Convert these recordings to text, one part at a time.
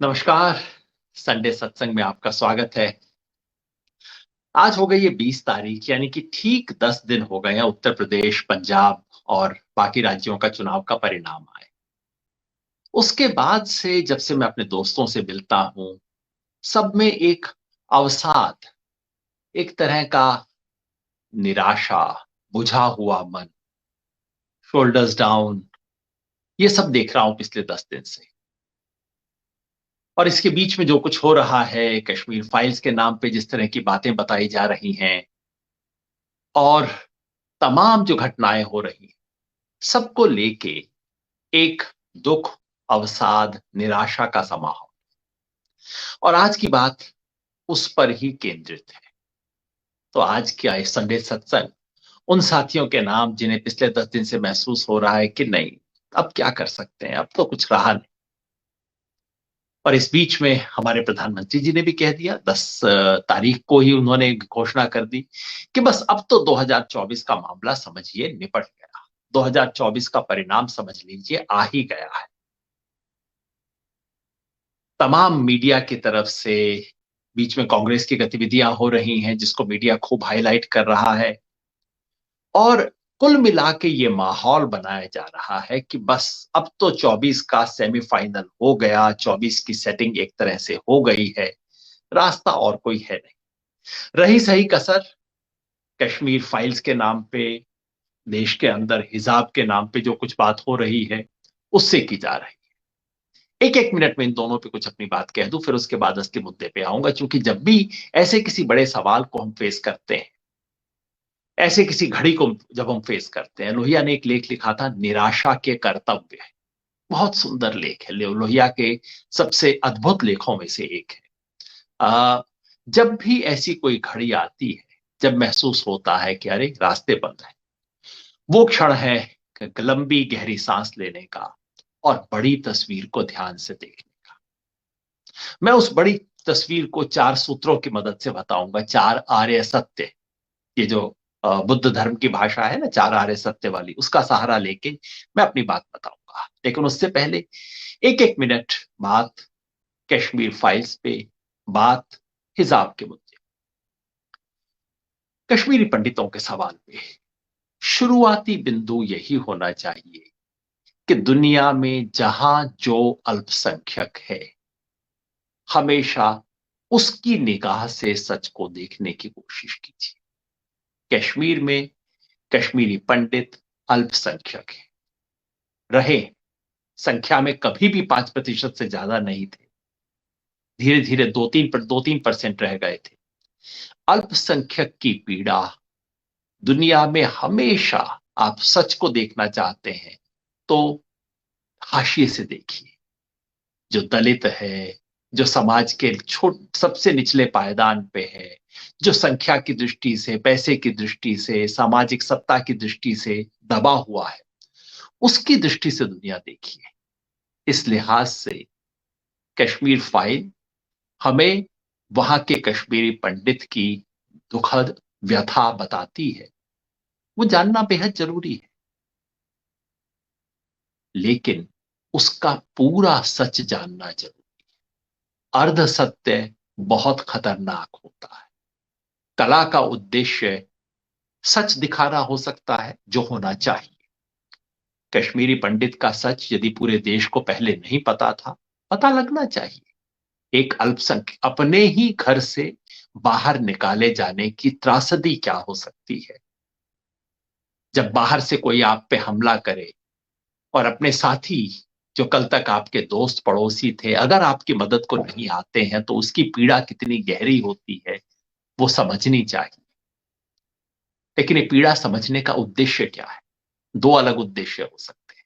नमस्कार। संडे सत्संग में आपका स्वागत है। आज हो गई है 20 तारीख, यानी कि ठीक 10 दिन हो गए हैं उत्तर प्रदेश, पंजाब और बाकी राज्यों का चुनाव का परिणाम आए। उसके बाद से जब से मैं अपने दोस्तों से मिलता हूं, सब में एक अवसाद, एक तरह का निराशा, बुझा हुआ मन, शोल्डर्स डाउन, ये सब देख रहा हूं पिछले 10 दिन से। और इसके बीच में जो कुछ हो रहा है, कश्मीर फाइल्स के नाम पे जिस तरह की बातें बताई जा रही हैं और तमाम जो घटनाएं हो रही हैं, सबको लेके एक दुख, अवसाद, निराशा का सा माहौल। और आज की बात उस पर ही केंद्रित है। तो आज क्या है संडे सत्संग उन साथियों के नाम जिन्हें पिछले 10 दिन से महसूस हो रहा है कि नहीं, अब क्या कर सकते हैं, अब तो कुछ रहा नहीं। और इस बीच में हमारे प्रधानमंत्री जी ने भी कह दिया, 10 तारीख को ही उन्होंने घोषणा कर दी कि बस अब तो 2024 का मामला समझिए निपट गया। 2024 का परिणाम समझ लीजिए आ ही गया है। तमाम मीडिया की तरफ से बीच में कांग्रेस की गतिविधियां हो रही हैं जिसको मीडिया खूब हाईलाइट कर रहा है। और कुल मिला के ये माहौल बनाया जा रहा है कि बस अब तो 24 का सेमीफाइनल हो गया, 24 की सेटिंग एक तरह से हो गई है, रास्ता और कोई है नहीं। रही सही कसर कश्मीर फाइल्स के नाम पे, देश के अंदर हिजाब के नाम पे जो कुछ बात हो रही है, उससे की जा रही है। एक एक मिनट में इन दोनों पे कुछ अपनी बात कह दूं, फिर उसके बाद असली मुद्दे पे आऊंगा। क्योंकि जब भी ऐसे किसी बड़े सवाल को हम फेस करते हैं, ऐसे किसी घड़ी को जब हम फेस करते हैं, लोहिया ने एक लेख लिखा था, निराशा के कर्तव्य। बहुत सुंदर लेख है, लोहिया के सबसे अद्भुत लेखों में से एक है। जब भी ऐसी कोई घड़ी आती है, जब महसूस होता है कि अरे रास्ते बंद है, वो क्षण है लंबी गहरी सांस लेने का और बड़ी तस्वीर को ध्यान से देखने का। मैं उस बड़ी तस्वीर को 4 सूत्रों की मदद से बताऊंगा, 4 आर्य सत्य। ये जो बुद्ध धर्म की भाषा है ना, 4 आर्य सत्य वाली, उसका सहारा लेके मैं अपनी बात बताऊंगा। लेकिन उससे पहले एक एक मिनट बात कश्मीर फाइल्स पे, बात हिजाब के मुद्दे, कश्मीरी पंडितों के सवाल पे। शुरुआती बिंदु यही होना चाहिए कि दुनिया में जहां जो अल्पसंख्यक है, हमेशा उसकी निगाह से सच को देखने की कोशिश कीजिए। कश्मीर में कश्मीरी पंडित अल्पसंख्यक है, रहे, संख्या में कभी भी 5% से ज्यादा नहीं थे, धीरे धीरे 2-3% रह गए थे। अल्पसंख्यक की पीड़ा दुनिया में हमेशा, आप सच को देखना चाहते हैं तो हाशिए से देखिए। जो दलित है, जो समाज के छोट सबसे निचले पायदान पे है, जो संख्या की दृष्टि से, पैसे की दृष्टि से, सामाजिक सत्ता की दृष्टि से दबा हुआ है, उसकी दृष्टि से दुनिया देखिए। इस लिहाज से कश्मीर फाइल हमें वहां के कश्मीरी पंडित की दुखद व्यथा बताती है। वो जानना बेहद जरूरी है, लेकिन उसका पूरा सच जानना जरूरी। अर्ध सत्य बहुत खतरनाक होता है। कला का उद्देश्य सच दिखाना हो सकता है, जो होना चाहिए। कश्मीरी पंडित का सच यदि पूरे देश को पहले नहीं पता था, पता लगना चाहिए। एक अल्पसंख्यक अपने ही घर से बाहर निकाले जाने की त्रासदी क्या हो सकती है। जब बाहर से कोई आप पे हमला करे और अपने साथी, जो कल तक आपके दोस्त पड़ोसी थे, अगर आपकी मदद को नहीं आते हैं, तो उसकी पीड़ा कितनी गहरी होती है, वो समझनी चाहिए। लेकिन ये पीड़ा समझने का उद्देश्य क्या है? दो अलग उद्देश्य हो सकते हैं।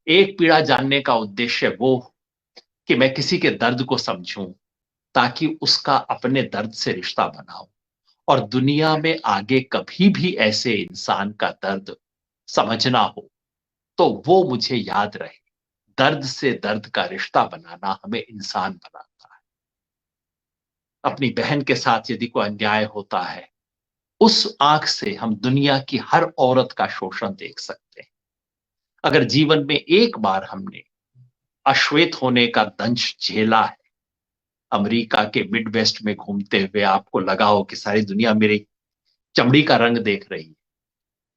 एक, पीड़ा जानने का उद्देश्य वो कि मैं किसी के दर्द को समझूं, ताकि उसका अपने दर्द से रिश्ता बनाऊं और दुनिया में आगे कभी भी ऐसे इंसान का दर्द समझना हो तो वो मुझे याद रहे। दर्द से दर्द का रिश्ता बनाना हमें इंसान बनाता है। अपनी बहन के साथ यदि कोई अन्याय होता है, उस आंख से हम दुनिया की हर औरत का शोषण देख सकते हैं। अगर जीवन में एक बार हमने अश्वेत होने का दंश झेला है, अमेरिका के मिड वेस्ट में घूमते हुए आपको लगा हो कि सारी दुनिया मेरी चमड़ी का रंग देख रही है,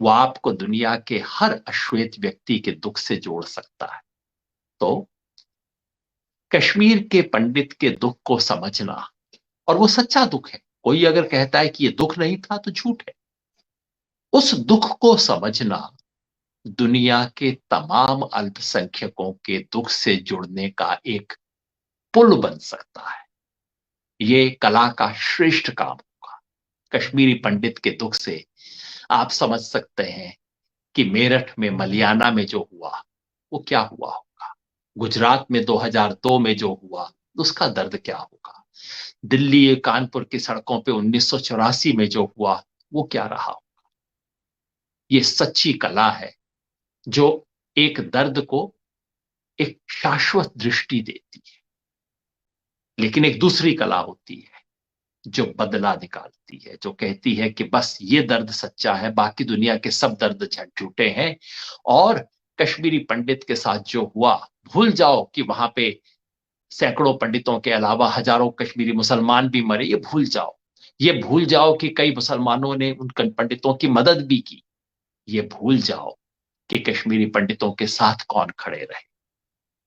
वो आपको दुनिया के हर अश्वेत व्यक्ति के दुख से जोड़ सकता है। तो कश्मीर के पंडित के दुख को समझना, और वो सच्चा दुख है, कोई अगर कहता है कि ये दुख नहीं था तो झूठ है, उस दुख को समझना दुनिया के तमाम अल्पसंख्यकों के दुख से जुड़ने का एक पुल बन सकता है। ये कला का श्रेष्ठ काम होगा। कश्मीरी पंडित के दुख से आप समझ सकते हैं कि मेरठ में मलियाना में जो हुआ वो क्या हुआ होगा, गुजरात में 2002 में जो हुआ उसका दर्द क्या होगा, दिल्ली कानपुर की सड़कों पे 1984 में जो हुआ वो क्या रहा होगा। ये सच्ची कला है जो एक दर्द को एक शाश्वत दृष्टि देती है। लेकिन एक दूसरी कला होती है जो बदला निकालती है, जो कहती है कि बस ये दर्द सच्चा है, बाकी दुनिया के सब दर्द झूठे हैं। और कश्मीरी पंडित के साथ जो हुआ, भूल जाओ कि वहां पे सैकड़ों पंडितों के अलावा हजारों कश्मीरी मुसलमान भी मरे, ये भूल जाओ। ये भूल जाओ कि कई मुसलमानों ने उन पंडितों की मदद भी की। ये भूल जाओ कि कश्मीरी पंडितों के साथ कौन खड़े रहे।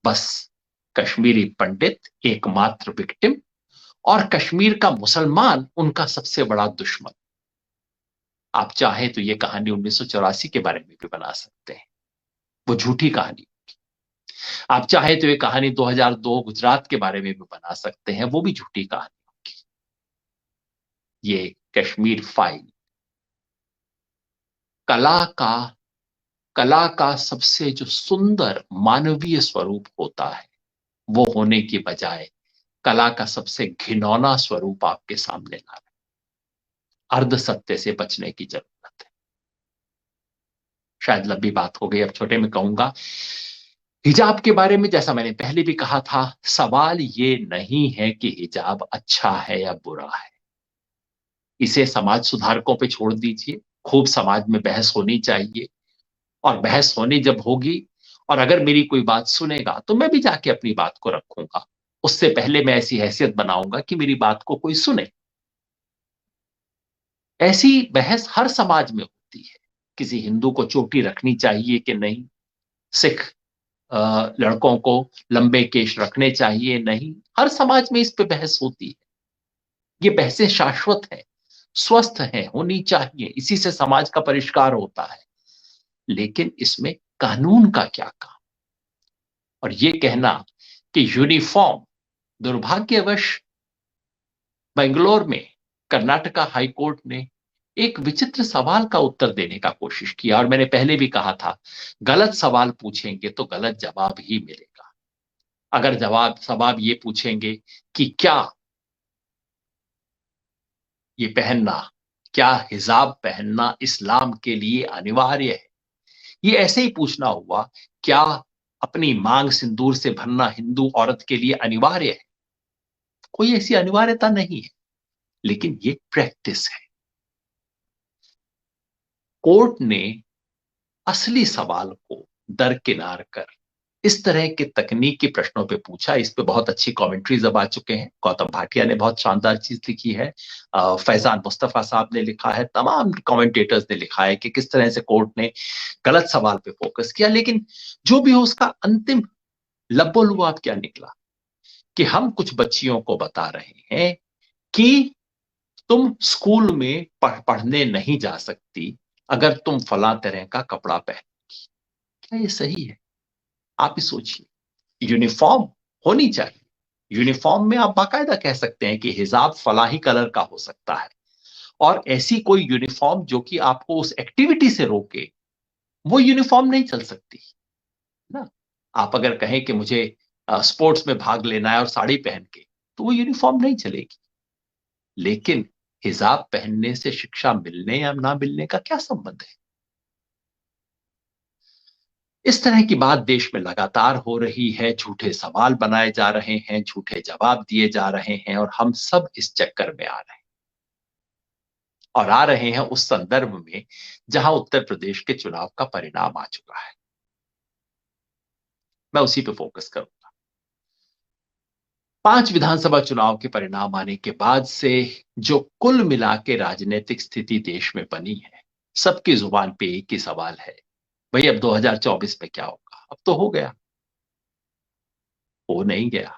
बस कश्मीरी पंडित एकमात्र विक्टिम, और कश्मीर का मुसलमान उनका सबसे बड़ा दुश्मन। आप चाहें तो ये कहानी 1984 के बारे में भी बना सकते हैं, वो झूठी कहानी। आप चाहें तो ये कहानी 2002 गुजरात के बारे में भी बना सकते हैं, वो भी झूठी कहानी होगी। ये कश्मीर फाइल कला का कला का सबसे जो सुंदर मानवीय स्वरूप होता है, वो होने की बजाय कला का सबसे घिनौना स्वरूप आपके सामने ला रहा है। अर्ध सत्य से बचने की जरूरत है। शायद लंबी बात हो गई, अब छोटे में कहूंगा। हिजाब के बारे में जैसा मैंने पहले भी कहा था, सवाल ये नहीं है कि हिजाब अच्छा है या बुरा है। इसे समाज सुधारकों पे छोड़ दीजिए, खूब समाज में बहस होनी चाहिए, और बहस होनी जब होगी और अगर मेरी कोई बात सुनेगा तो मैं भी जाके अपनी बात को रखूंगा। उससे पहले मैं ऐसी हैसियत बनाऊंगा कि मेरी बात को कोई सुने। ऐसी बहस हर समाज में होती है। किसी हिंदू को चोटी रखनी चाहिए कि नहीं, सिख लड़कों को लंबे केश रखने चाहिए नहीं, हर समाज में इस पे बहस होती है। ये बहसें शाश्वत है, स्वस्थ है, होनी चाहिए, इसी से समाज का परिष्कार होता है। लेकिन इसमें कानून का क्या काम। और ये कहना कि यूनिफॉर्म, दुर्भाग्यवश बेंगलोर में कर्नाटका हाई कोर्ट ने एक विचित्र सवाल का उत्तर देने का कोशिश किया, और मैंने पहले भी कहा था, गलत सवाल पूछेंगे तो गलत जवाब ही मिलेगा। अगर सवाल ये पूछेंगे कि ये पहनना क्या हिजाब पहनना इस्लाम के लिए अनिवार्य है, ये ऐसे ही पूछना हुआ, क्या अपनी मांग सिंदूर से भरना हिंदू औरत के लिए अनिवार्य है। कोई ऐसी अनिवार्यता नहीं है, लेकिन ये प्रैक्टिस है। कोर्ट ने असली सवाल को दरकिनार कर इस तरह के तकनीकी प्रश्नों पे पूछा। इस पे बहुत अच्छी कमेंट्रीज अब आ चुके हैं। गौतम भाटिया ने बहुत शानदार चीज लिखी है, फैजान मुस्तफा साहब ने लिखा है, तमाम कमेंटेटर्स ने लिखा है कि किस तरह से कोर्ट ने गलत सवाल पे फोकस किया। लेकिन जो भी हो, उसका अंतिम लब्बो-लुआब क्या निकला कि हम कुछ बच्चियों को बता रहे हैं कि तुम स्कूल में पढ़ने नहीं जा सकती अगर तुम फला तरह का कपड़ा पहन। क्या ये सही है? आप ही सोचिए। यूनिफॉर्म होनी चाहिए, यूनिफॉर्म में आप बाकायदा कह सकते हैं कि हिजाब फलाही कलर का हो सकता है, और ऐसी कोई यूनिफॉर्म जो कि आपको उस एक्टिविटी से रोके, वो यूनिफॉर्म नहीं चल सकती ना। आप अगर कहें कि मुझे स्पोर्ट्स में भाग लेना है और साड़ी पहन के, तो वो यूनिफॉर्म नहीं चलेगी। लेकिन हिजाब पहनने से शिक्षा मिलने या ना मिलने का क्या संबंध है? इस तरह की बात देश में लगातार हो रही है, झूठे सवाल बनाए जा रहे हैं, झूठे जवाब दिए जा रहे हैं, और हम सब इस चक्कर में आ रहे हैं। और आ रहे हैं उस संदर्भ में जहां उत्तर प्रदेश के चुनाव का परिणाम आ चुका है। मैं उसी पे फोकस करूंगा। 5 विधानसभा चुनाव के परिणाम आने के बाद से जो कुल मिला के राजनीतिक स्थिति देश में बनी है, सबकी जुबान पे एक ही सवाल है, भाई अब 2024 में क्या होगा? अब तो हो गया, हो नहीं गया।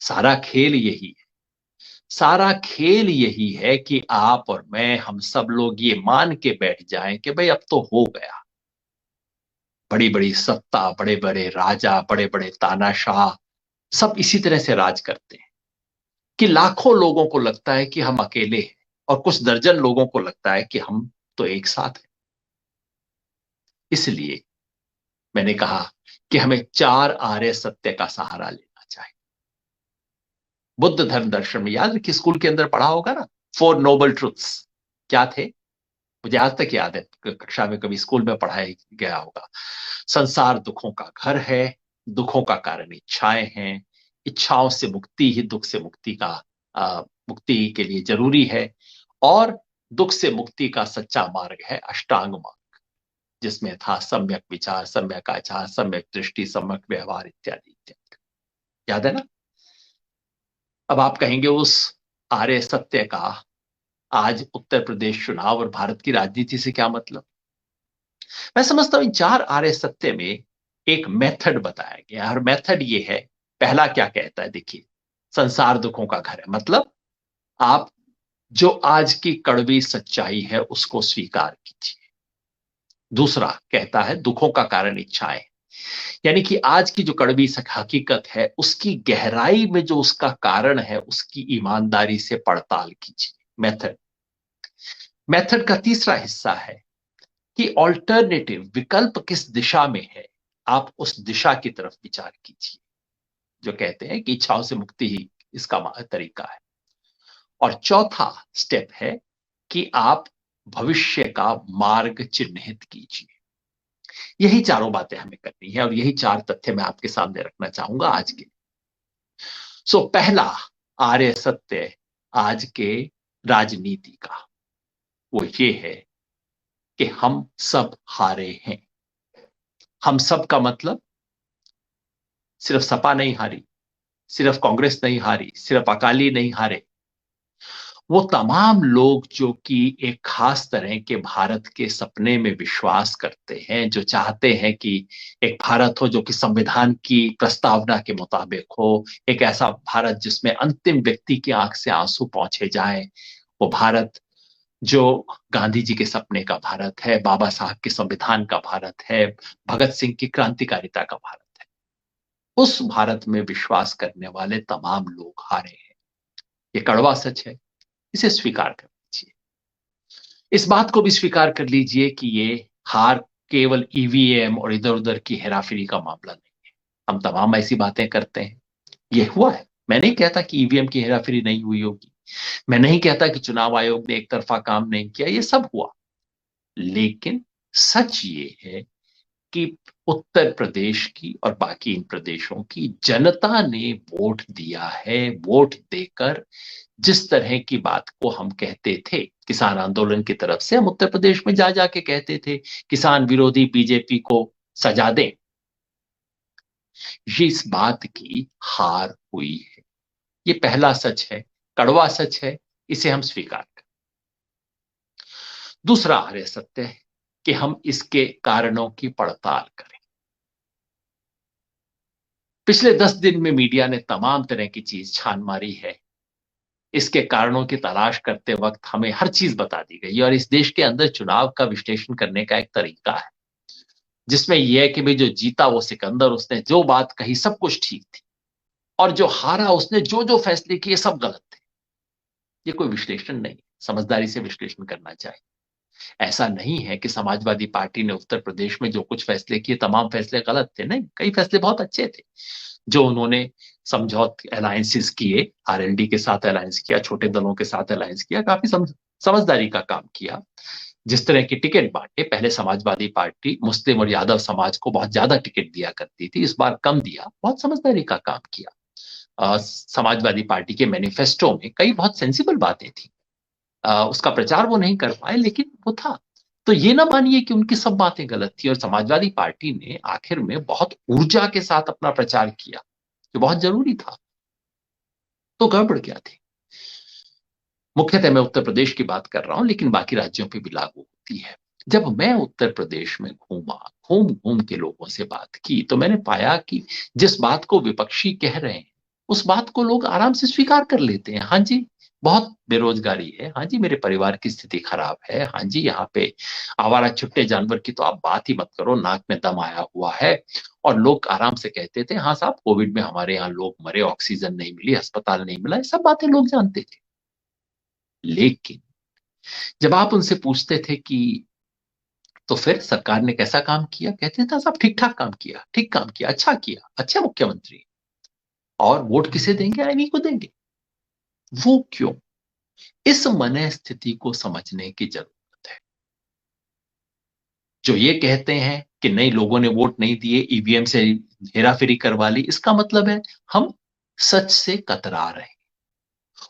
सारा खेल यही है। सारा खेल यही है कि आप और मैं, हम सब लोग ये मान के बैठ जाएं कि भाई अब तो हो गया। बड़ी बड़ी सत्ता, बड़े बड़े राजा, बड़े बड़े तानाशाह सब इसी तरह से राज करते हैं कि लाखों लोगों को लगता है कि हम अकेले हैं और कुछ दर्जन लोगों को लगता है कि हम तो एक साथ हैं। इसलिए मैंने कहा कि हमें 4 आर्य सत्य का सहारा लेना चाहिए। बुद्ध धर्म दर्शन में याद रखिए, स्कूल के अंदर पढ़ा होगा ना, 4 नोबल ट्रुथ्स क्या थे? मुझे आज तक याद है, कक्षा में कभी स्कूल में पढ़ाया गया होगा। संसार दुखों का घर है, दुखों का कारण इच्छाएं हैं, इच्छाओं से मुक्ति ही दुख से मुक्ति का मुक्ति के लिए जरूरी है, और दुख से मुक्ति का सच्चा मार्ग है अष्टांग मार्ग, जिसमें था सम्यक विचार, सम्यक आचार, सम्यक दृष्टि, सम्यक व्यवहार इत्यादि इत्यादि। याद है ना? अब आप कहेंगे उस आर्य सत्य का आज उत्तर प्रदेश चुनाव और भारत की राजनीति से क्या मतलब? मैं समझता हूं इन 4 आर्य सत्य में एक मेथड बताया गया, और मेथड ये है। पहला क्या कहता है, देखिए, संसार दुखों का घर है, मतलब आप जो आज की कड़वी सच्चाई है उसको स्वीकार कीजिए। दूसरा कहता है दुखों का कारण इच्छाएं, यानी कि आज की जो कड़वी हकीकत है उसकी गहराई में जो उसका कारण है उसकी ईमानदारी से पड़ताल कीजिए। मेथड। मेथड का तीसरा हिस्सा है कि ऑल्टरनेटिव विकल्प किस दिशा में है, आप उस दिशा की तरफ विचार कीजिए, जो कहते हैं कि इच्छाओं से मुक्ति ही इसका तरीका है। और चौथा स्टेप है कि आप भविष्य का मार्ग चिन्हित कीजिए। यही चारों बातें हमें करनी है और यही 4 तथ्य मैं आपके सामने रखना चाहूंगा आज के। पहला आर्य सत्य आज के राजनीति का वो ये है कि हम सब हारे हैं। हम सब का मतलब सिर्फ सपा नहीं हारी, सिर्फ कांग्रेस नहीं हारी, सिर्फ अकाली नहीं हारे, वो तमाम लोग जो कि एक खास तरह के भारत के सपने में विश्वास करते हैं, जो चाहते हैं कि एक भारत हो जो कि संविधान की प्रस्तावना के मुताबिक हो, एक ऐसा भारत जिसमें अंतिम व्यक्ति की आंख से आंसू पहुंचे जाए, वो भारत जो गांधी जी के सपने का भारत है, बाबा साहब के संविधान का भारत है, भगत सिंह की क्रांतिकारिता का भारत है। उस भारत में विश्वास करने वाले तमाम लोग हारे हैं। ये कड़वा सच है, इसे स्वीकार कर लीजिए। इस बात को भी स्वीकार कर लीजिए कि ये हार केवल ईवीएम और इधर उधर की हेराफेरी का मामला नहीं है। हम तमाम ऐसी बातें करते हैं, ये हुआ है। मैं नहीं कहता कि ईवीएम की हेराफेरी नहीं हुई होगी, मैं नहीं कहता कि चुनाव आयोग ने एक तरफा काम नहीं किया, ये सब हुआ। लेकिन सच ये है कि उत्तर प्रदेश की और बाकी इन प्रदेशों की जनता ने वोट दिया है। वोट देकर जिस तरह की बात को हम कहते थे किसान आंदोलन की तरफ से, हम उत्तर प्रदेश में जा जाके कहते थे किसान विरोधी बीजेपी को सजा दें, ये इस बात की हार हुई है। ये पहला सच है, कड़वा सच है, इसे हम स्वीकार करें। दूसरा आर्य सत्य है कि हम इसके कारणों की पड़ताल करें। पिछले 10 दिन में मीडिया ने तमाम तरह की चीज छान मारी है। इसके कारणों की तलाश करते वक्त हमें हर चीज बता दी गई, और इस देश के अंदर चुनाव का विश्लेषण करने का एक तरीका है जिसमें यह है कि भाई जो जीता वो सिकंदर, उसने जो बात कही सब कुछ ठीक थी, और जो हारा उसने जो जो फैसले किए सब गलत थे। ये कोई विश्लेषण नहीं, समझदारी से विश्लेषण करना चाहिए। ऐसा नहीं है कि समाजवादी पार्टी ने उत्तर प्रदेश में जो कुछ फैसले किए तमाम फैसले गलत थे, नहीं, कई फैसले बहुत अच्छे थे। जो उन्होंने समझौते अलायंसेस किए, आरएलडी के साथ अलायंस किया, छोटे दलों के साथ अलायंस किया, काफी समझदारी का काम किया। जिस तरह की टिकट बांटे, पहले समाजवादी पार्टी मुस्लिम और यादव समाज को बहुत ज्यादा टिकट दिया करती थी, इस बार कम दिया, बहुत समझदारी का काम किया। समाजवादी पार्टी के मैनिफेस्टो में कई बहुत सेंसिबल बातें थी, उसका प्रचार वो नहीं कर पाए लेकिन वो था। तो ये ना मानिए कि उनकी सब बातें गलत थी, और समाजवादी पार्टी ने आखिर में बहुत ऊर्जा के साथ अपना प्रचार किया जो बहुत जरूरी था। तो गड़बड़ क्या थी? मुख्यतः मैं उत्तर प्रदेश की बात कर रहा हूं, लेकिन बाकी राज्यों पे भी लागू होती है। जब मैं उत्तर प्रदेश में घूमा, घूम घूम के लोगों से बात की, तो मैंने पाया कि जिस बात को विपक्षी कह रहे हैं, उस बात को लोग आराम से स्वीकार कर लेते हैं। हाँ जी, बहुत बेरोजगारी है। हाँ जी, मेरे परिवार की स्थिति खराब है। हाँ जी, यहाँ पे आवारा छुट्टे जानवर की तो आप बात ही मत करो, नाक में दम आया हुआ है। और लोग आराम से कहते थे, हाँ साहब, कोविड में हमारे यहाँ लोग मरे, ऑक्सीजन नहीं मिली, अस्पताल नहीं मिला, ये सब बातें लोग जानते थे। लेकिन जब आप उनसे पूछते थे कि तो फिर सरकार ने कैसा काम किया, कहते थे सब ठीक ठाक काम किया, ठीक काम किया, अच्छा किया, अच्छे मुख्यमंत्री। और वोट किसे देंगे? इन्हीं को देंगे। वो क्यों? इस मन स्थिति को समझने की जरूरत है। जो ये कहते हैं कि नहीं, लोगों ने वोट नहीं दिए, ईवीएम से हेराफेरी करवा ली, इसका मतलब है हम सच से कतरा रहे हैं।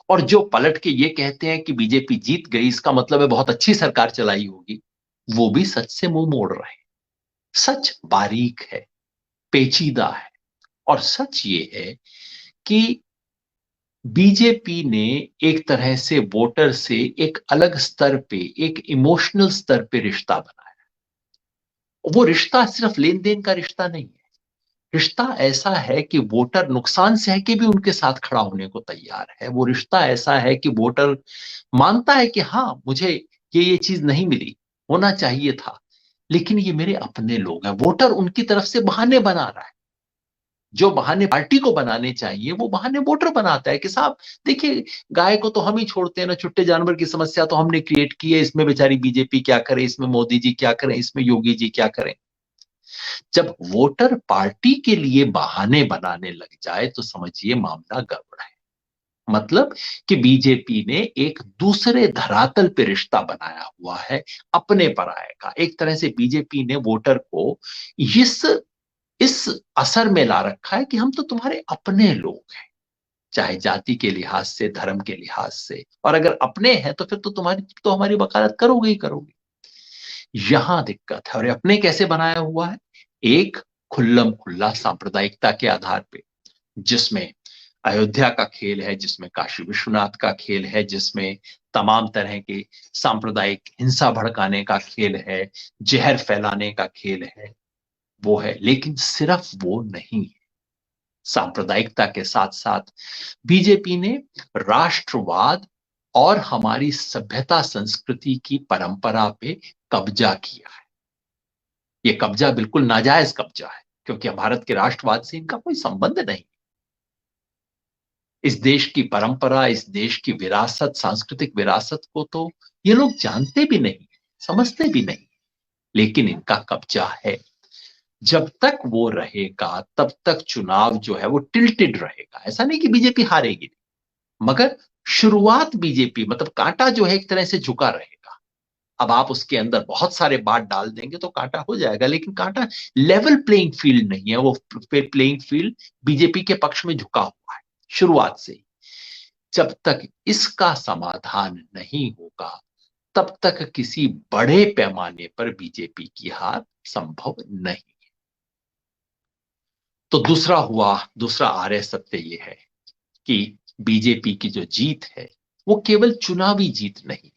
और जो पलट के ये कहते हैं कि बीजेपी जीत गई, इसका मतलब है बहुत अच्छी सरकार चलाई होगी, वो भी सच से मुंह मोड़ रहे हैं। सच बारीक है, पेचीदा है। और सच ये है कि बीजेपी ने एक तरह से वोटर से एक अलग स्तर पे, एक इमोशनल स्तर पे रिश्ता बनाया। वो रिश्ता सिर्फ लेन देन का रिश्ता नहीं है। रिश्ता ऐसा है कि वोटर नुकसान सह के भी उनके साथ खड़ा होने को तैयार है। वो रिश्ता ऐसा है कि वोटर मानता है कि हाँ, मुझे ये चीज नहीं मिली, होना चाहिए था, लेकिन ये मेरे अपने लोग हैं। वोटर उनकी तरफ से बहाने बना रहा है। जो बहाने पार्टी को बनाने चाहिए, वो बहाने वोटर बनाता है कि साहब देखिए, गाय को तो हम ही छोड़ते हैं ना, छुट्टे जानवर की समस्या तो हमने क्रिएट की है, इसमें बेचारी बीजेपी क्या करे, इसमें मोदी जी क्या करें, इसमें योगी जी क्या करें। जब वोटर पार्टी के लिए बहाने बनाने लग जाए तो समझिए मामला गड़बड़ है। मतलब कि बीजेपी ने एक दूसरे धरातल पे रिश्ता बनाया हुआ है, अपने पराये का। एक तरह से बीजेपी ने वोटर को इस इस असर में ला रखा है कि हम तो तुम्हारे अपने लोग हैं, चाहे जाति के लिहाज से, धर्म के लिहाज से। और अगर अपने हैं तो फिर तो तुम्हारी तो हमारी वकालत करोगे ही करोगे। यहां दिक्कत है। और ये अपने कैसे बनाया हुआ है? एक खुल्लम खुल्ला सांप्रदायिकता के आधार पे, जिसमें अयोध्या का खेल है, जिसमें काशी विश्वनाथ का खेल है, जिसमें तमाम तरह के सांप्रदायिक हिंसा भड़काने का खेल है, जहर फैलाने का खेल है, वो है। लेकिन सिर्फ वो नहीं है। सांप्रदायिकता के साथ साथ बीजेपी ने राष्ट्रवाद और हमारी सभ्यता संस्कृति की परंपरा पे कब्जा किया है। ये कब्जा बिल्कुल नाजायज कब्जा है, क्योंकि भारत के राष्ट्रवाद से इनका कोई संबंध नहीं। इस देश की परंपरा, इस देश की विरासत, सांस्कृतिक विरासत को तो ये लोग जानते भी नहीं, समझते भी नहीं। लेकिन इनका कब्जा है। जब तक वो रहेगा तब तक चुनाव जो है वो टिल्टेड रहेगा। ऐसा नहीं कि बीजेपी हारेगी, मगर शुरुआत बीजेपी, मतलब कांटा जो है एक तरह से झुका रहेगा। अब आप उसके अंदर बहुत सारे बात डाल देंगे तो कांटा हो जाएगा, लेकिन कांटा लेवल प्लेइंग फील्ड नहीं है। वो प्लेइंग फील्ड बीजेपी के पक्ष में झुका हुआ है शुरुआत से ही। जब तक इसका समाधान नहीं होगा, तब तक किसी बड़े पैमाने पर बीजेपी की हार संभव नहीं। तो दूसरा आर्य सत्य ये है कि बीजेपी की जो जीत है वो केवल चुनावी जीत नहीं,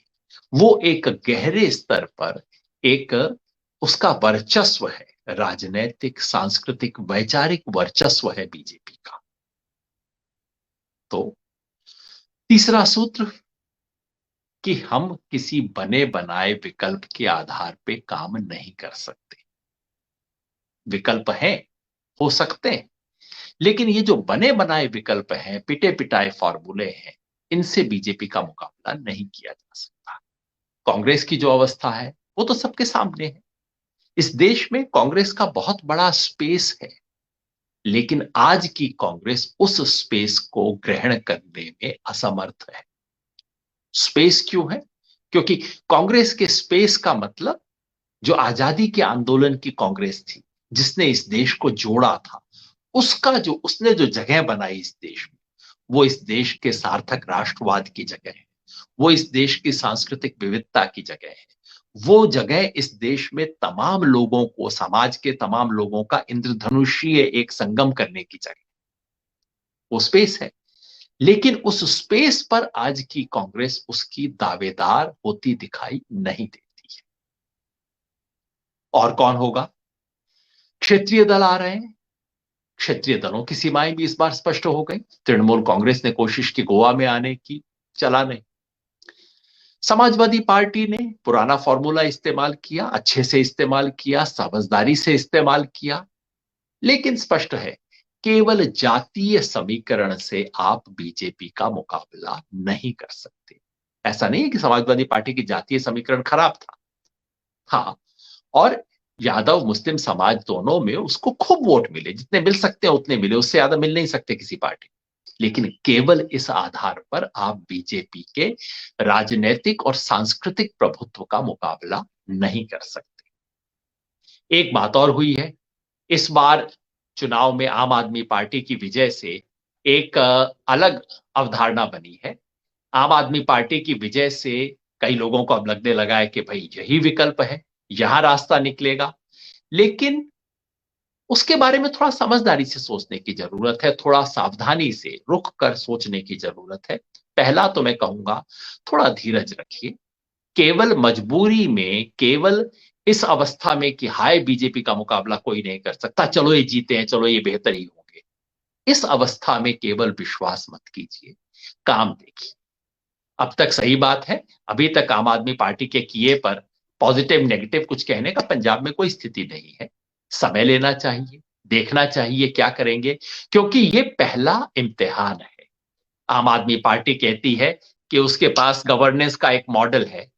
वो एक गहरे स्तर पर एक उसका वर्चस्व है, राजनैतिक, सांस्कृतिक, वैचारिक वर्चस्व है बीजेपी का। तो तीसरा सूत्र कि हम किसी बने बनाए विकल्प के आधार पे काम नहीं कर सकते। विकल्प हैं, हो सकते हैं, लेकिन ये जो बने बनाए विकल्प हैं, पिटे पिटाए फॉर्मूले हैं, इनसे बीजेपी का मुकाबला नहीं किया जा सकता। कांग्रेस की जो अवस्था है वो तो सबके सामने है। इस देश में कांग्रेस का बहुत बड़ा स्पेस है, लेकिन आज की कांग्रेस उस स्पेस को ग्रहण करने में असमर्थ है। स्पेस क्यों है? क्योंकि कांग्रेस के स्पेस का मतलब जो आजादी के आंदोलन की कांग्रेस थी, जिसने इस देश को जोड़ा था, उसने जो जगह बनाई इस देश में, वो इस देश के सार्थक राष्ट्रवाद की जगह है। वो इस देश की सांस्कृतिक विविधता की जगह है। वो जगह इस देश में तमाम लोगों को, समाज के तमाम लोगों का इंद्रधनुषीय एक संगम करने की जगह, वो स्पेस है। लेकिन उस स्पेस पर आज की कांग्रेस उसकी दावेदार होती दिखाई नहीं देती है। और कौन होगा? क्षेत्रीय दल आ रहे हैं। क्षेत्रीय दलों की सीमाएं भी इस बार स्पष्ट हो गई। तृणमूल कांग्रेस ने कोशिश की गोवा में आने की, चला नहीं। समाजवादी पार्टी ने पुराना फॉर्मूला इस्तेमाल किया, अच्छे से इस्तेमाल किया, समझदारी से इस्तेमाल किया, लेकिन स्पष्ट है केवल जातीय समीकरण से आप बीजेपी का मुकाबला नहीं कर सकते। ऐसा नहीं है कि समाजवादी पार्टी की जातीय समीकरण खराब था, हाँ, और यादव मुस्लिम समाज दोनों में उसको खूब वोट मिले, जितने मिल सकते हैं उतने मिले, उससे ज्यादा मिल नहीं सकते किसी पार्टी। लेकिन केवल इस आधार पर आप बीजेपी के राजनीतिक और सांस्कृतिक प्रभुत्व का मुकाबला नहीं कर सकते। एक बात और हुई है, इस बार चुनाव में आम आदमी पार्टी की विजय से एक अलग अवधारणा बनी है। आम आदमी पार्टी की विजय से कई लोगों को अब लगने लगा है कि भाई यही विकल्प है, यहां रास्ता निकलेगा। लेकिन उसके बारे में थोड़ा समझदारी से सोचने की जरूरत है, थोड़ा सावधानी से रुक कर सोचने की जरूरत है। पहला तो मैं कहूंगा, थोड़ा धीरज रखिए। केवल मजबूरी में, केवल इस अवस्था में कि हाय बीजेपी का मुकाबला कोई नहीं कर सकता, चलो ये जीते हैं, चलो ये बेहतर ही होंगे, इस अवस्था में केवल विश्वास मत कीजिए, काम देखिए। अब तक सही बात है, अभी तक आम आदमी पार्टी के किए पर पॉजिटिव नेगेटिव कुछ कहने का पंजाब में कोई स्थिति नहीं है। समय लेना चाहिए, देखना चाहिए क्या करेंगे, क्योंकि ये पहला इम्तिहान है। आम आदमी पार्टी कहती है कि उसके पास गवर्नेंस का एक मॉडल है।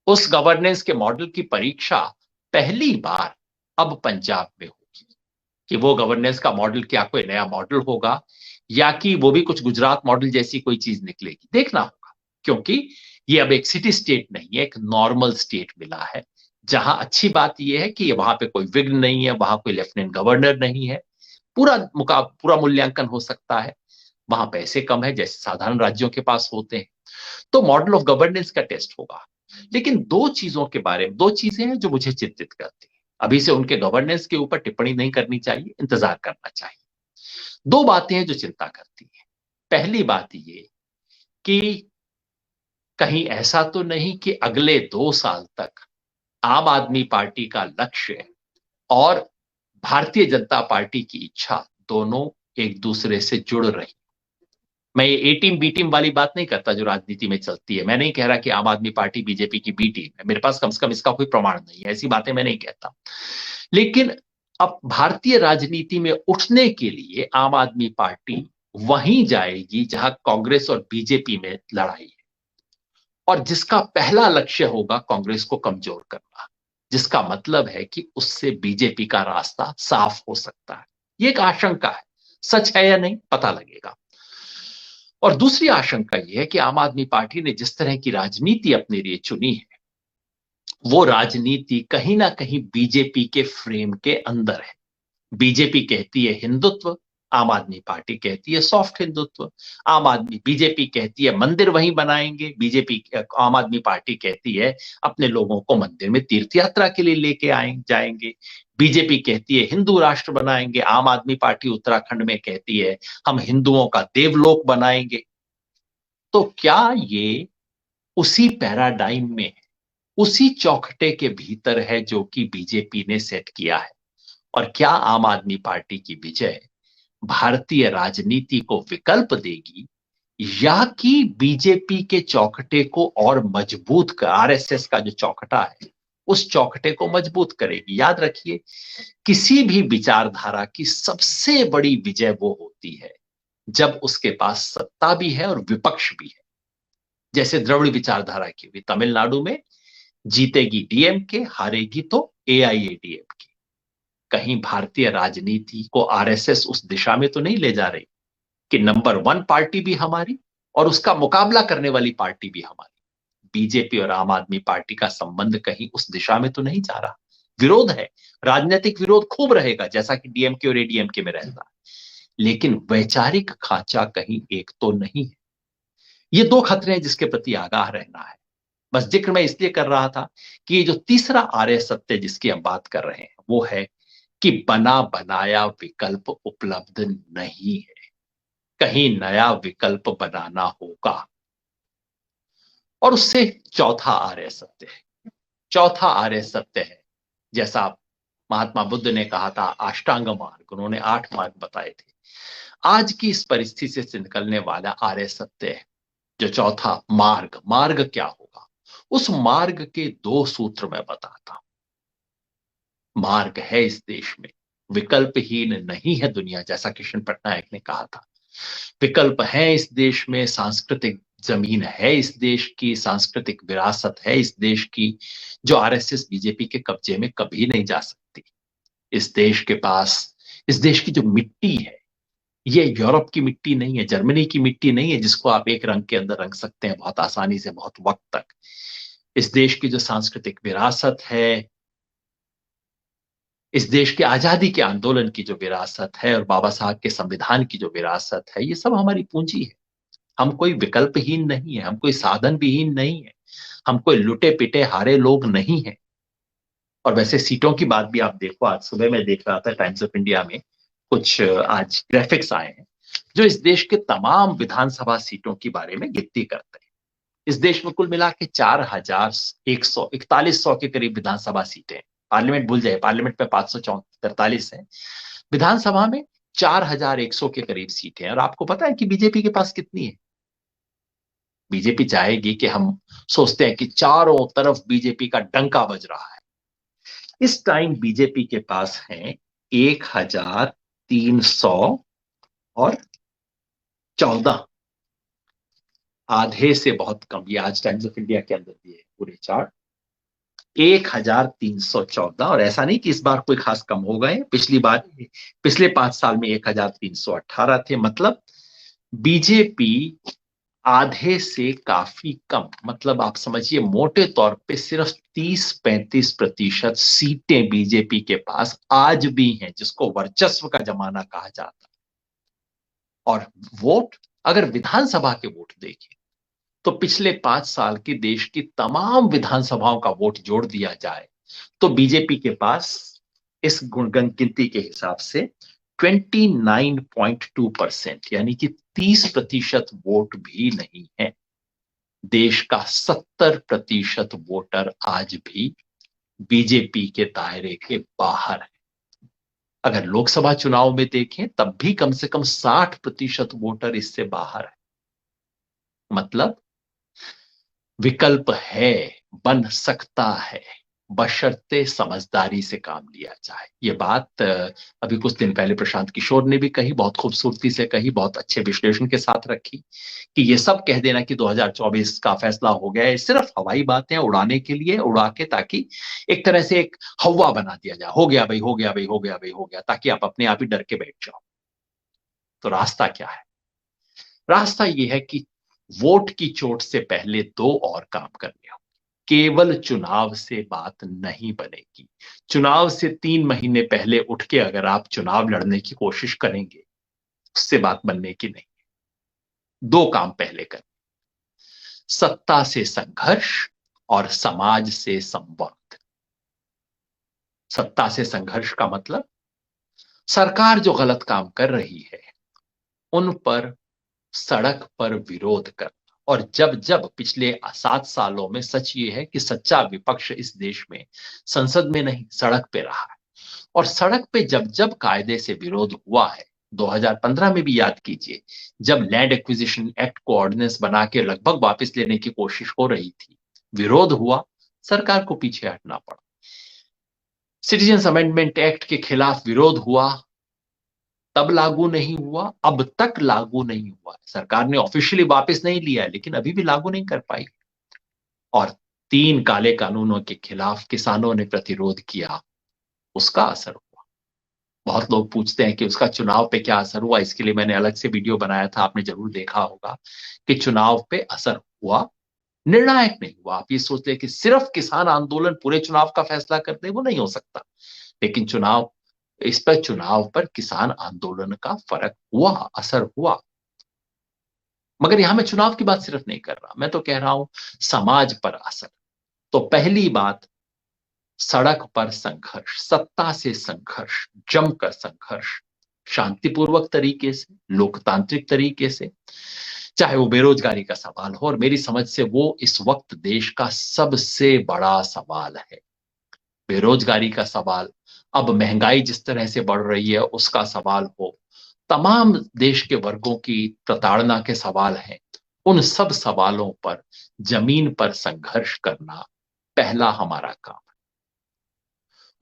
उस गवर्नेंस के मॉडल की परीक्षा पहली बार अब पंजाब में होगी कि वो गवर्नेंस का मॉडल क्या कोई नया मॉडल होगा, या कि वो भी कुछ गुजरात मॉडल जैसी कोई चीज निकलेगी, देखना होगा। क्योंकि ये अब एक सिटी स्टेट नहीं है, एक नॉर्मल स्टेट मिला है, जहां अच्छी बात यह है कि वहां पे कोई विघ्न नहीं है, वहां कोई लेफ्टिनेंट गवर्नर नहीं है, पूरा मूल्यांकन हो सकता है। वहां पैसे कम है जैसे साधारण राज्यों के पास होते हैं, तो मॉडल ऑफ गवर्नेंस का टेस्ट होगा। लेकिन दो चीजों के बारे में, दो चीजें हैं जो मुझे चिंतित करती हैं। अभी से उनके गवर्नेंस के ऊपर टिप्पणी नहीं करनी चाहिए, इंतजार करना चाहिए। दो बातें हैं जो चिंता करती हैं। पहली बात ये कि कहीं ऐसा तो नहीं कि अगले 2 साल तक आम आदमी पार्टी का लक्ष्य और भारतीय जनता पार्टी की इच्छा दोनों एक दूसरे से जुड़ रही। मैं ये ए टीम बी टीम वाली बात नहीं करता जो राजनीति में चलती है। मैं नहीं कह रहा कि आम आदमी पार्टी बीजेपी की बी टीम है, मेरे पास कम से कम इसका कोई प्रमाण नहीं है, ऐसी बातें मैं नहीं कहता। लेकिन अब भारतीय राजनीति में उठने के लिए आम आदमी पार्टी वहीं जाएगी जहां कांग्रेस और बीजेपी में लड़ाई है, और जिसका पहला लक्ष्य होगा कांग्रेस को कमजोर करना, जिसका मतलब है कि उससे बीजेपी का रास्ता साफ हो सकता है। ये एक आशंका है, सच है या नहीं पता लगेगा। और दूसरी आशंका यह है कि आम आदमी पार्टी ने जिस तरह की राजनीति अपने लिए चुनी है, वो राजनीति कहीं ना कहीं बीजेपी के फ्रेम के अंदर है। बीजेपी कहती है हिंदुत्व, आम आदमी पार्टी कहती है सॉफ्ट हिंदुत्व। बीजेपी कहती है मंदिर वहीं बनाएंगे, आम आदमी पार्टी कहती है अपने लोगों को मंदिर में तीर्थ यात्रा के लिए लेके जाएंगे। बीजेपी कहती है हिंदू राष्ट्र बनाएंगे, आम आदमी पार्टी उत्तराखंड में कहती है हम हिंदुओं का देवलोक बनाएंगे। तो क्या ये उसी पैराडाइम में, उसी चौखटे के भीतर है जो कि बीजेपी ने सेट किया है? और क्या आम आदमी पार्टी की विजय भारतीय राजनीति को विकल्प देगी, या कि बीजेपी के चौखटे को और मजबूत कर, आरएसएस का जो चौखटा है उस चौखटे को मजबूत करेगी? याद रखिए, किसी भी विचारधारा की सबसे बड़ी विजय वो होती है जब उसके पास सत्ता भी है और विपक्ष भी है। जैसे द्रविड़ विचारधारा की हुई, तमिलनाडु में जीतेगी डीएमके, हारेगी तो एआईएडीएमके। कहीं भारतीय राजनीति को आरएसएस उस दिशा में तो नहीं ले जा रही कि नंबर 1 पार्टी भी हमारी और उसका मुकाबला करने वाली पार्टी भी हमारी? बीजेपी और आम आदमी पार्टी का संबंध कहीं उस दिशा में तो नहीं जा रहा। विरोध है, राजनीतिक विरोध खूब रहेगा जैसा कि डीएमके और एडीएमके में रहता है, लेकिन वैचारिक खांचा कहीं एक तो नहीं है। ये दो खतरे हैं जिसके प्रति आगाह रहना है। बस जिक्र मैं इसलिए कर रहा था कि ये जो तीसरा आर्य सत्य जिसकी हम बात कर रहे हैं वो है कि बना बनाया विकल्प उपलब्ध नहीं है। कहीं नया विकल्प बनाना होगा। और उससे चौथा आर्य सत्य है, चौथा आर्य सत्य है, जैसा महात्मा बुद्ध ने कहा था अष्टांग मार्ग, उन्होंने 8 मार्ग बताए थे। आज की इस परिस्थिति से निकलने वाला आर्य सत्य है, जो चौथा मार्ग, मार्ग क्या होगा, उस मार्ग के 2 सूत्र मैं बताता हूं। मार्ग है इस देश में, विकल्पहीन नहीं है दुनिया, जैसा कृष्ण पटनायक ने कहा था। विकल्प है इस देश में, सांस्कृतिक जमीन है इस देश की, सांस्कृतिक विरासत है इस देश की, जो आरएसएस बीजेपी के कब्जे में कभी नहीं जा सकती। इस देश के पास, इस देश की जो मिट्टी है, ये यूरोप की मिट्टी नहीं है, जर्मनी की मिट्टी नहीं है जिसको आप एक रंग के अंदर रंग सकते हैं बहुत आसानी से बहुत वक्त तक। इस देश की जो सांस्कृतिक विरासत है, इस देश के आजादी के आंदोलन की जो विरासत है और बाबा साहब के संविधान की जो विरासत है, ये सब हमारी पूंजी है। हम कोई विकल्पहीन नहीं है, हम कोई साधन विहीन नहीं है, हम कोई लुटे पिटे हारे लोग नहीं है। और वैसे सीटों की बात भी आप देखो, आज सुबह मैं देख रहा था टाइम्स ऑफ इंडिया में कुछ आज ग्राफिक्स आए हैं जो इस देश के तमाम विधानसभा सीटों के बारे में गिनती करते हैं। इस देश में कुल मिला के 4141 के करीब विधानसभा सीटें हैं। पार्लियामेंट भूल जाए, पार्लियामेंट में 543 है, विधानसभा में 4100 के करीब सीटें हैं। और आपको पता है कि बीजेपी के पास कितनी है? बीजेपी चाहेगी कि हम सोचते हैं कि चारों तरफ बीजेपी का डंका बज रहा है। इस टाइम बीजेपी के पास है 1314, आधे से बहुत कम। ये आज टाइम्स ऑफ इंडिया के अंदर दिए पूरे चार्ट, 1314। और ऐसा नहीं कि इस बार कोई खास कम हो गए, पिछले 5 साल में 1318 थे। मतलब बीजेपी आधे से काफी कम, मतलब आप समझिए मोटे तौर पे सिर्फ 30-35% सीटें बीजेपी के पास आज भी हैं, जिसको वर्चस्व का जमाना कहा जाता है। और वोट, अगर विधानसभा के वोट देखें तो पिछले 5 साल की देश की तमाम विधानसभाओं का वोट जोड़ दिया जाए तो बीजेपी के पास इस गुणगन गिनती के हिसाब से 29.2%, यानी कि 30% वोट भी नहीं है। देश का 70% वोटर आज भी बीजेपी के दायरे के बाहर है। अगर लोकसभा चुनाव में देखें तब भी कम से कम 60% वोटर इससे बाहर है। मतलब विकल्प है, बन सकता है, बशर्ते समझदारी से काम लिया जाए। ये बात अभी कुछ दिन पहले प्रशांत किशोर ने भी कही, बहुत खूबसूरती से कही, बहुत अच्छे विश्लेषण के साथ रखी कि ये सब कह देना कि 2024 का फैसला हो गया है, सिर्फ हवाई बातें उड़ाने के लिए, उड़ा के ताकि एक तरह से एक हवा बना दिया जाए, हो गया भाई, हो गया भाई, हो गया भाई, हो गया, ताकि आप अपने आप ही डर के बैठ जाओ। तो रास्ता क्या है? रास्ता यह है कि वोट की चोट से पहले 2 और काम करने होंगे। केवल चुनाव से बात नहीं बनेगी। चुनाव से 3 महीने पहले उठ के अगर आप चुनाव लड़ने की कोशिश करेंगे, उससे बात बनने की नहीं। 2 काम पहले करें, सत्ता से संघर्ष और समाज से संवाद। सत्ता से संघर्ष का मतलब सरकार जो गलत काम कर रही है उन पर सड़क पर विरोध करना। और जब जब पिछले 7 सालों में सच ये है कि सच्चा विपक्ष इस देश में संसद में नहीं, सड़क पे रहा है। और सड़क पे जब जब कायदे से विरोध हुआ है, 2015 में भी याद कीजिए, जब लैंड एक्विजिशन एक्ट को ऑर्डिनेंस बना के लगभग वापस लेने की कोशिश हो रही थी, विरोध हुआ, सरकार को पीछे हटना पड़ा। सिटीजन अमेंडमेंट एक्ट के खिलाफ विरोध हुआ, तब लागू नहीं हुआ, अब तक लागू नहीं हुआ। सरकार ने ऑफिशियली वापस नहीं लिया है, लेकिन अभी भी लागू नहीं कर पाई। और 3 काले कानूनों के खिलाफ किसानों ने प्रतिरोध किया, उसका असर हुआ। बहुत लोग पूछते हैं कि उसका चुनाव पे क्या असर हुआ, इसके लिए मैंने अलग से वीडियो बनाया था, आपने जरूर देखा होगा कि चुनाव पे असर हुआ, निर्णायक नहीं हुआ। आप ये सोचते हैं कि सिर्फ किसान आंदोलन पूरे चुनाव का फैसला कर दे, वो नहीं हो सकता। लेकिन चुनाव पर किसान आंदोलन का फर्क हुआ, असर हुआ। मगर यहां मैं चुनाव की बात सिर्फ नहीं कर रहा, मैं तो कह रहा हूं समाज पर असर। तो पहली बात, सड़क पर संघर्ष, सत्ता से संघर्ष, जमकर संघर्ष। शांतिपूर्वक तरीके से, लोकतांत्रिक तरीके से, चाहे वो बेरोजगारी का सवाल हो, और मेरी समझ से वो इस वक्त देश का सबसे बड़ा सवाल है। बेरोजगारी का सवाल, अब महंगाई जिस तरह से बढ़ रही है उसका सवाल हो, तमाम देश के वर्गों की प्रताड़ना के सवाल हैं। उन सब सवालों पर जमीन पर संघर्ष करना पहला हमारा काम है।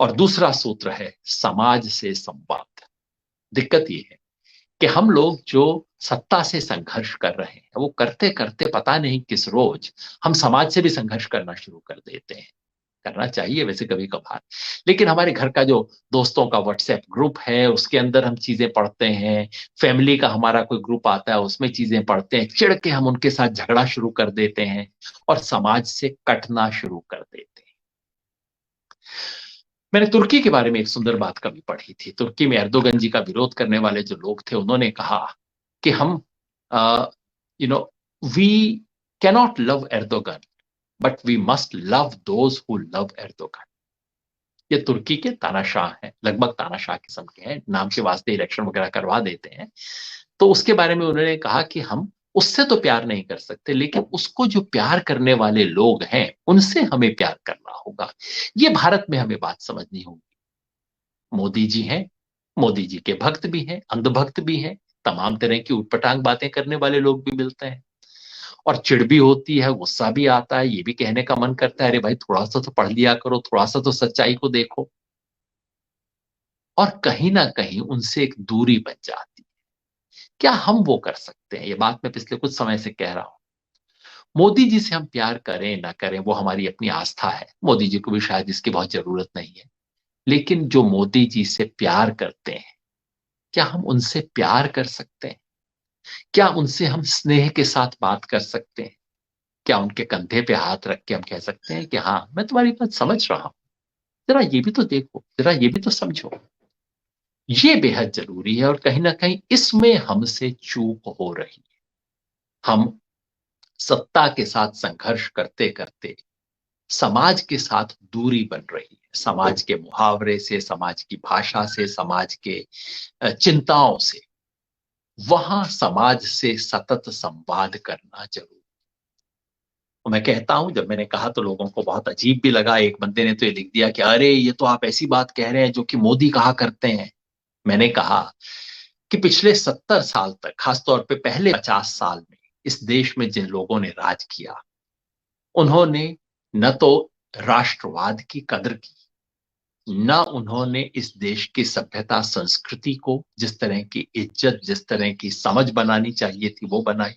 और दूसरा सूत्र है समाज से संवाद। दिक्कत ये है कि हम लोग जो सत्ता से संघर्ष कर रहे हैं वो करते करते पता नहीं किस रोज हम समाज से भी संघर्ष करना शुरू कर देते हैं। करना चाहिए वैसे कभी कभार, लेकिन हमारे घर का जो दोस्तों का व्हाट्सएप ग्रुप है उसके अंदर हम चीजें पढ़ते हैं, फैमिली का हमारा कोई ग्रुप आता है उसमें चीजें पढ़ते हैं, चिढ़ के हम उनके साथ झगड़ा शुरू कर देते हैं और समाज से कटना शुरू कर देते हैं। मैंने तुर्की के बारे में एक सुंदर बात कभी पढ़ी थी। तुर्की में एर्दोगन जी का विरोध करने वाले जो लोग थे उन्होंने कहा कि हम you know we cannot love Erdogan but we must love those who love Erdogan. ये तुर्की के तानाशाह हैं, लगभग तानाशाह किस्म के हैं, नाम के वास्ते इलेक्शन वगैरह करवा देते हैं। तो उसके बारे में उन्होंने कहा कि हम उससे तो प्यार नहीं कर सकते, लेकिन उसको जो प्यार करने वाले लोग हैं उनसे हमें प्यार करना होगा। ये भारत में हमें बात समझनी होगी। मोदी जी हैं, मोदी जी के भक्त भी हैं, अंधभक्त भी हैं, तमाम तरह की उटपटांग बातें करने वाले लोग भी मिलते हैं, और चिढ़ भी होती है, गुस्सा भी आता है, ये भी कहने का मन करता है अरे भाई थोड़ा सा तो पढ़ लिया करो, थोड़ा सा तो सच्चाई को देखो। और कहीं ना कहीं उनसे एक दूरी बन जाती है। क्या हम वो कर सकते हैं? ये बात मैं पिछले कुछ समय से कह रहा हूं। मोदी जी से हम प्यार करें ना करें वो हमारी अपनी आस्था है, मोदी जी को भी शायद इसकी बहुत जरूरत नहीं है, लेकिन जो मोदी जी से प्यार करते हैं, क्या हम उनसे प्यार कर सकते हैं? क्या उनसे हम स्नेह के साथ बात कर सकते हैं? क्या उनके कंधे पे हाथ रख के हम कह सकते हैं कि हाँ मैं तुम्हारी बात समझ रहा हूं, जरा ये भी तो देखो, जरा ये भी तो समझो। ये बेहद जरूरी है, और कहीं ना कहीं इसमें हमसे चूक हो रही है। हम सत्ता के साथ संघर्ष करते करते समाज के साथ दूरी बन रही है, समाज के मुहावरे से, समाज की भाषा से, समाज के चिंताओं से। वहां समाज से सतत संवाद करना जरूरी। तो मैं कहता हूं, जब मैंने कहा तो लोगों को बहुत अजीब भी लगा। एक बंदे ने तो ये लिख दिया कि अरे ये तो आप ऐसी बात कह रहे हैं जो कि मोदी कहा करते हैं। मैंने कहा कि पिछले 70 साल तक, खासतौर पे पहले 50 साल में इस देश में जिन लोगों ने राज किया, उन्होंने न तो राष्ट्रवाद की कदर की, न उन्होंने इस देश की सभ्यता संस्कृति को जिस तरह की इज्जत, जिस तरह की समझ बनानी चाहिए थी वो बनाई,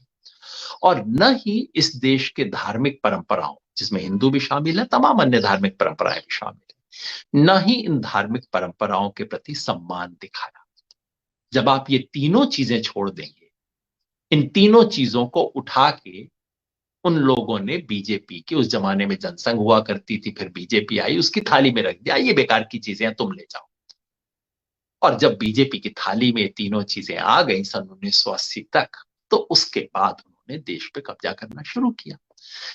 और न ही इस देश के धार्मिक परंपराओं, जिसमें हिंदू भी शामिल है, तमाम अन्य धार्मिक परंपराएं भी शामिल है, न ही इन धार्मिक परंपराओं के प्रति सम्मान दिखाया। जब आप ये तीनों चीजें छोड़ देंगे, इन तीनों चीजों को उठा के उन लोगों ने बीजेपी की, उस जमाने में जनसंघ हुआ करती थी, फिर बीजेपी आई, उसकी थाली में रख दिया, ये बेकार की चीजें हैं, तुम ले जाओ। और जब बीजेपी की थाली में तीनों चीजें आ गई सन 1980 तक, तो उसके बाद उन्होंने देश पे कब्जा करना शुरू किया।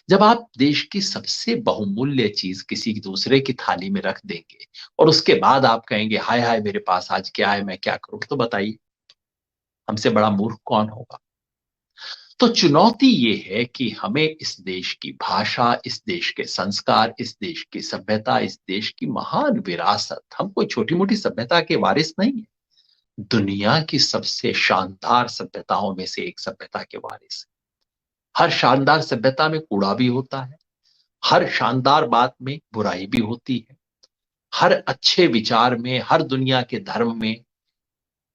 जब आप देश की सबसे बहुमूल्य चीज किसी दूसरे की थाली में रख देंगे और उसके बाद आप कहेंगे हाय हाय मेरे पास आज क्या है, मैं क्या करूं, तो बताइए हमसे बड़ा मूर्ख कौन होगा? तो चुनौती ये है कि हमें इस देश की भाषा, इस देश के संस्कार, इस देश की सभ्यता, इस देश की महान विरासत, हम कोई छोटी मोटी सभ्यता के वारिस नहीं है, दुनिया की सबसे शानदार सभ्यताओं में से एक सभ्यता के वारिस है। हर शानदार सभ्यता में कूड़ा भी होता है, हर शानदार बात में बुराई भी होती है, हर अच्छे विचार में, हर दुनिया के धर्म में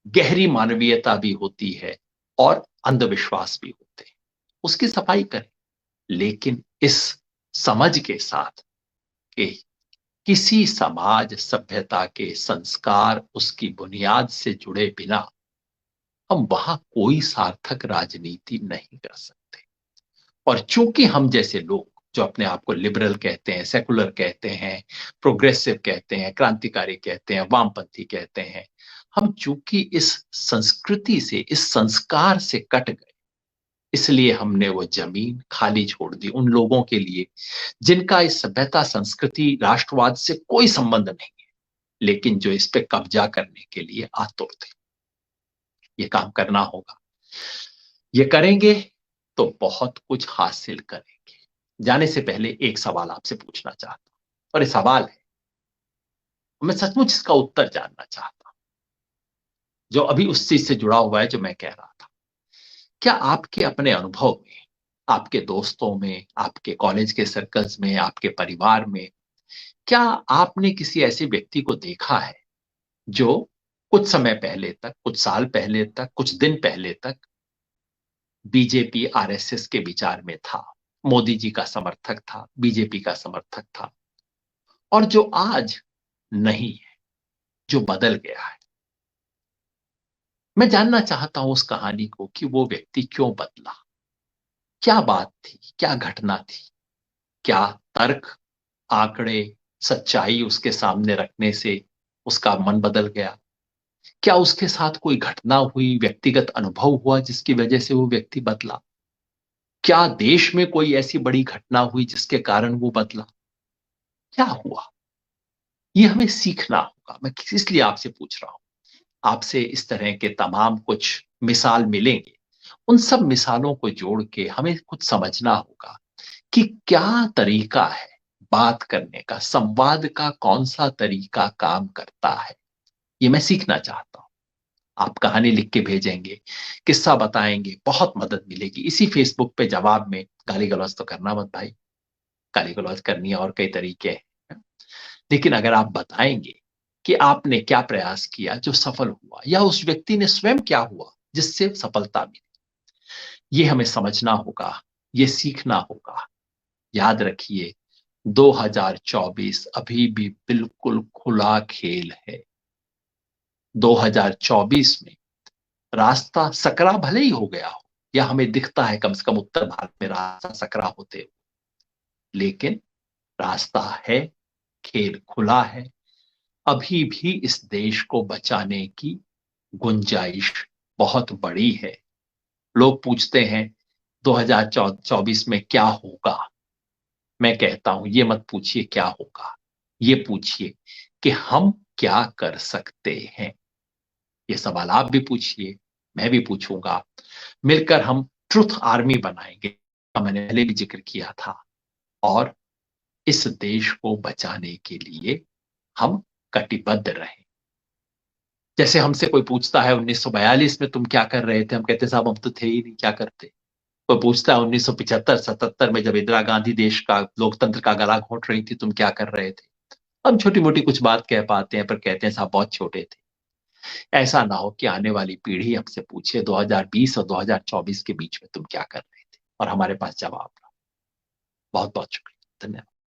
गहरी मानवीयता भी होती है, और अंधविश्वास भी होते हैं। उसकी सफाई करें, लेकिन इस समझ के साथ कि किसी समाज सभ्यता के संस्कार, उसकी बुनियाद से जुड़े बिना हम वहां कोई सार्थक राजनीति नहीं कर सकते। और चूंकि हम जैसे लोग जो अपने आप को लिबरल कहते हैं, सेकुलर कहते हैं, प्रोग्रेसिव कहते हैं, क्रांतिकारी कहते हैं, वामपंथी कहते हैं, हम चूंकि इस संस्कृति से, इस संस्कार से कट गए, इसलिए हमने वो जमीन खाली छोड़ दी उन लोगों के लिए जिनका इस सभ्यता, संस्कृति, राष्ट्रवाद से कोई संबंध नहीं है, लेकिन जो इस पे कब्जा करने के लिए आतुर थे। ये काम करना होगा। ये करेंगे तो बहुत कुछ हासिल करेंगे। जाने से पहले एक सवाल आपसे पूछना चाहता हूं, और ये सवाल है, मैं सचमुच इसका उत्तर जानना चाहता हूं, जो अभी उस चीज से जुड़ा हुआ है जो मैं कह रहा था। क्या आपके अपने अनुभव में, आपके दोस्तों में, आपके कॉलेज के सर्कल्स में, आपके परिवार में, क्या आपने किसी ऐसे व्यक्ति को देखा है जो कुछ समय पहले तक, कुछ साल पहले तक, कुछ दिन पहले तक बीजेपी आरएसएस के विचार में था, मोदी जी का समर्थक था, बीजेपी का समर्थक था, और जो आज नहीं है, जो बदल गया है? मैं जानना चाहता हूं उस कहानी को कि वो व्यक्ति क्यों बदला, क्या बात थी, क्या घटना थी, क्या तर्क, आंकड़े, सच्चाई उसके सामने रखने से उसका मन बदल गया? क्या उसके साथ कोई घटना हुई, व्यक्तिगत अनुभव हुआ जिसकी वजह से वो व्यक्ति बदला? क्या देश में कोई ऐसी बड़ी घटना हुई जिसके कारण वो बदला? क्या हुआ? ये हमें सीखना होगा। मैं इसलिए आपसे पूछ रहा हूं। आपसे इस तरह के तमाम कुछ मिसाल मिलेंगे। उन सब मिसालों को जोड़ के हमें कुछ समझना होगा कि क्या तरीका है बात करने का, संवाद का कौन-सा तरीका काम करता है? ये मैं सीखना चाहता हूं। आप कहानी लिख के भेजेंगे, किस्सा बताएँगे, बहुत मदद मिलेगी। इसी फ़ेसबुक पे जवाब में गाली-गलौज तो करना मत भाई, गाली-गलौज करनी है और कई तरीके हैं। लेकिन अगर आप बताएँगे कि आपने क्या प्रयास किया जो सफल हुआ, या उस व्यक्ति ने स्वयं क्या हुआ जिससे सफलता मिली, ये हमें समझना होगा, ये सीखना होगा। याद रखिए, 2024 अभी भी बिल्कुल खुला खेल है। 2024 में रास्ता सकरा भले ही हो गया हो, या हमें दिखता है कम से कम उत्तर भारत में रास्ता सकरा होते हुए, लेकिन रास्ता है, खेल खुला है। अभी भी इस देश को बचाने की गुंजाइश बहुत बड़ी है। लोग पूछते हैं 2024 में क्या होगा? मैं कहता हूं ये मत पूछिए क्या होगा, ये पूछिए कि हम क्या कर सकते हैं। ये सवाल आप भी पूछिए, मैं भी पूछूंगा। मिलकर हम ट्रुथ आर्मी बनाएंगे, मैंने पहले भी जिक्र किया था, और इस देश को बचाने के लिए हम कटिबद्ध रहें। जैसे हमसे कोई पूछता है 1942 में तुम क्या कर रहे थे, हम कहते साहब हम तो थे ही नहीं, क्या करते। कोई पूछता है 1975-77 में जब इंदिरा गांधी देश का लोकतंत्र का गला घोंट रही थी, तुम क्या कर रहे थे? हम छोटी मोटी कुछ बात कह पाते हैं, पर कहते हैं साहब बहुत छोटे थे। ऐसा ना हो कि आने वाली पीढ़ी हमसे पूछे 2020 और 2024 के बीच में तुम क्या कर रहे थे, और हमारे पास जवाब ना हो। बहुत बहुत शुक्रिया, धन्यवाद।